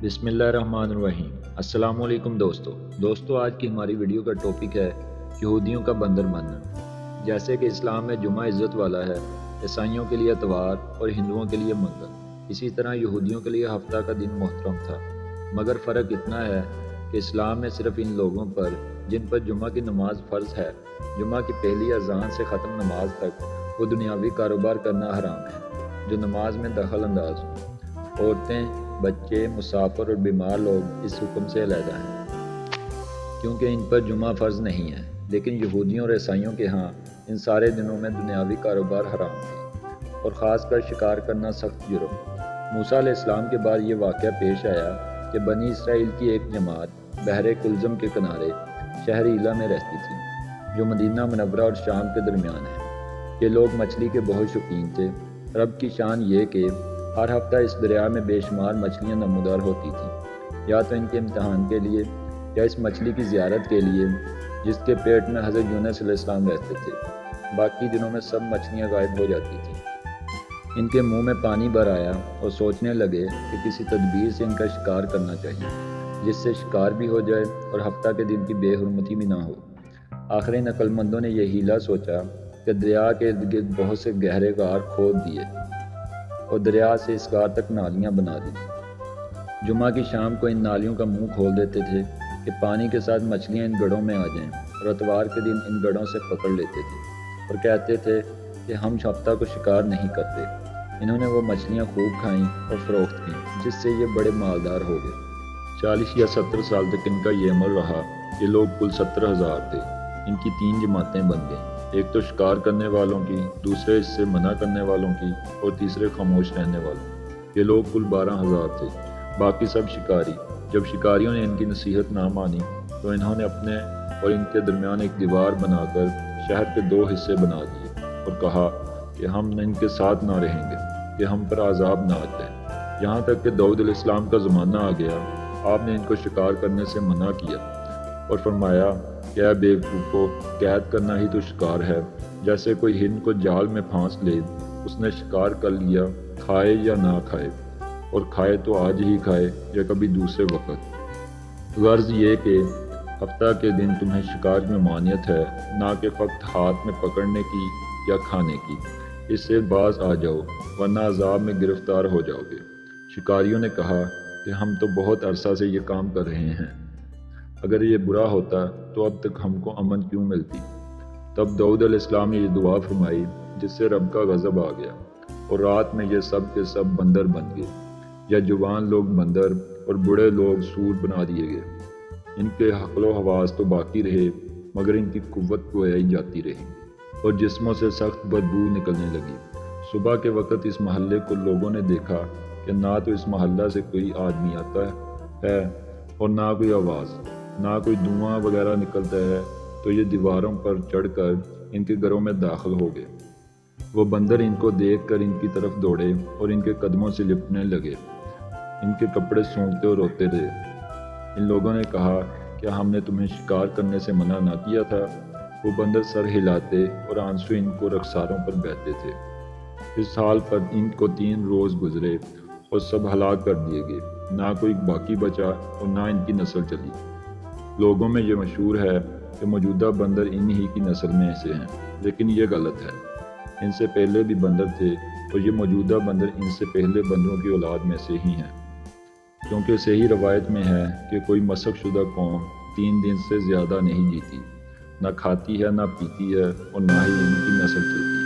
بسم اللہ الرحمن الرحیم۔ السلام علیکم دوستو آج کی ہماری ویڈیو کا ٹاپک ہے یہودیوں کا بندر بننا۔ جیسے کہ اسلام میں جمعہ عزت والا ہے، عیسائیوں کے لیے اتوار اور ہندوؤں کے لیے منگل، اسی طرح یہودیوں کے لیے ہفتہ کا دن محترم تھا۔ مگر فرق اتنا ہے کہ اسلام میں صرف ان لوگوں پر جن پر جمعہ کی نماز فرض ہے، جمعہ کی پہلی اذان سے ختم نماز تک وہ دنیاوی کاروبار کرنا حرام ہے جو نماز میں دخل انداز ہوں۔ عورتیں، بچے، مسافر اور بیمار لوگ اس حکم سے علیحدہ ہیں کیونکہ ان پر جمعہ فرض نہیں ہے، لیکن یہودیوں اور عیسائیوں کے ہاں ان سارے دنوں میں دنیاوی کاروبار حرام تھے اور خاص کر شکار کرنا سخت جرم۔ موسیٰ علیہ السلام کے بعد یہ واقعہ پیش آیا کہ بنی اسرائیل کی ایک جماعت بحر کلزم کے کنارے شہر ایلا میں رہتی تھی جو مدینہ منورہ اور شام کے درمیان ہے۔ یہ لوگ مچھلی کے بہت شوقین تھے۔ رب کی شان یہ کہ ہر ہفتہ اس دریا میں بے شمار مچھلیاں نمودار ہوتی تھیں، یا تو ان کے امتحان کے لیے یا اس مچھلی کی زیارت کے لیے جس کے پیٹ میں حضرت یونس علیہ السلام رہتے تھے۔ باقی دنوں میں سب مچھلیاں غائب ہو جاتی تھیں۔ ان کے منہ میں پانی بھر آیا اور سوچنے لگے کہ کسی تدبیر سے ان کا شکار کرنا چاہیے جس سے شکار بھی ہو جائے اور ہفتہ کے دن کی بے حرمتی بھی نہ ہو۔ آخری عقل مندوں نے یہ ہیلا سوچا کہ دریا کے ارد گرد بہت سے گہرے غار کھود دیے اور دریا سے اس غار تک نالیاں بنا دی۔ جمعہ کی شام کو ان نالیوں کا منہ کھول دیتے تھے کہ پانی کے ساتھ مچھلیاں ان گڑھوں میں آ جائیں، اور اتوار کے دن ان گڑھوں سے پکڑ لیتے تھے اور کہتے تھے کہ ہم ہفتہ کو شکار نہیں کرتے۔ انہوں نے وہ مچھلیاں خوب کھائیں اور فروخت کیں، جس سے یہ بڑے مالدار ہو گئے۔ 40 یا 70 سال تک ان کا یہ عمل رہا۔ یہ لوگ کل 70,000 تھے۔ ان کی 3 جماعتیں بن گئیں، ایک تو شکار کرنے والوں کی، دوسرے اس سے منع کرنے والوں کی اور تیسرے خاموش رہنے والوں۔ یہ لوگ کل 12,000 تھے، باقی سب شکاری۔ جب شکاریوں نے ان کی نصیحت نہ مانی تو انہوں نے اپنے اور ان کے درمیان ایک دیوار بنا کر شہر کے 2 حصے بنا دیے اور کہا کہ ہم ان کے ساتھ نہ رہیں گے کہ ہم پر عذاب نہ آ جائے۔ یہاں تک کہ داؤد علیہ السلام کا زمانہ آ گیا، آپ نے ان کو شکار کرنے سے منع کیا اور فرمایا کہ اے بیوقوفو، قید کرنا ہی تو شکار ہے۔ جیسے کوئی ہرن کو جال میں پھانس لے، اس نے شکار کر لیا، کھائے یا نہ کھائے، اور کھائے تو آج ہی کھائے یا کبھی دوسرے وقت۔ غرض یہ کہ ہفتہ کے دن تمہیں شکار کی ممانعت ہے، نہ کہ فقط ہاتھ میں پکڑنے کی یا کھانے کی۔ اس سے باز آ جاؤ ورنہ عذاب میں گرفتار ہو جاؤ گے۔ شکاریوں نے کہا کہ ہم تو بہت عرصہ سے یہ کام کر رہے ہیں، اگر یہ برا ہوتا تو اب تک ہم کو امن کیوں ملتی۔ تب داؤد علیہ السلام نے یہ دعا فرمائی جس سے رب کا غضب آ گیا، اور رات میں یہ سب کے سب بندر بن گئے، یا جوان لوگ بندر اور بوڑھے لوگ سور بنا دیے گئے۔ ان کے عقل و حواس تو باقی رہے، مگر ان کی قوت گویائی جاتی رہی اور جسموں سے سخت بدبو نکلنے لگی۔ صبح کے وقت اس محلے کو لوگوں نے دیکھا کہ نہ تو اس محلہ سے کوئی آدمی آتا ہے اور نہ کوئی آواز، نہ کوئی دھواں وغیرہ نکلتا ہے، تو یہ دیواروں پر چڑھ کر ان کے گھروں میں داخل ہو گئے۔ وہ بندر ان کو دیکھ کر ان کی طرف دوڑے اور ان کے قدموں سے لپٹنے لگے، ان کے کپڑے سونگتے اور روتے تھے۔ ان لوگوں نے کہا کیا ہم نے تمہیں شکار کرنے سے منع نہ کیا تھا؟ وہ بندر سر ہلاتے اور آنسو ان کو رخساروں پر بہتے تھے۔ اس حال پر ان کو 3 روز گزرے اور سب ہلاک کر دیے گئے، نہ کوئی باقی بچا اور نہ ان کی نسل چلی۔ لوگوں میں یہ مشہور ہے کہ موجودہ بندر ان ہی کی نسل میں سے ہیں، لیکن یہ غلط ہے۔ ان سے پہلے بھی بندر تھے اور یہ موجودہ بندر ان سے پہلے بندروں کی اولاد میں سے ہی ہیں، کیونکہ صحیح روایت میں ہے کہ کوئی مسخ شدہ قوم 3 دن سے زیادہ نہیں جیتی، نہ کھاتی ہے، نہ پیتی ہے، اور نہ ہی ان کی نسل چلتی ہے۔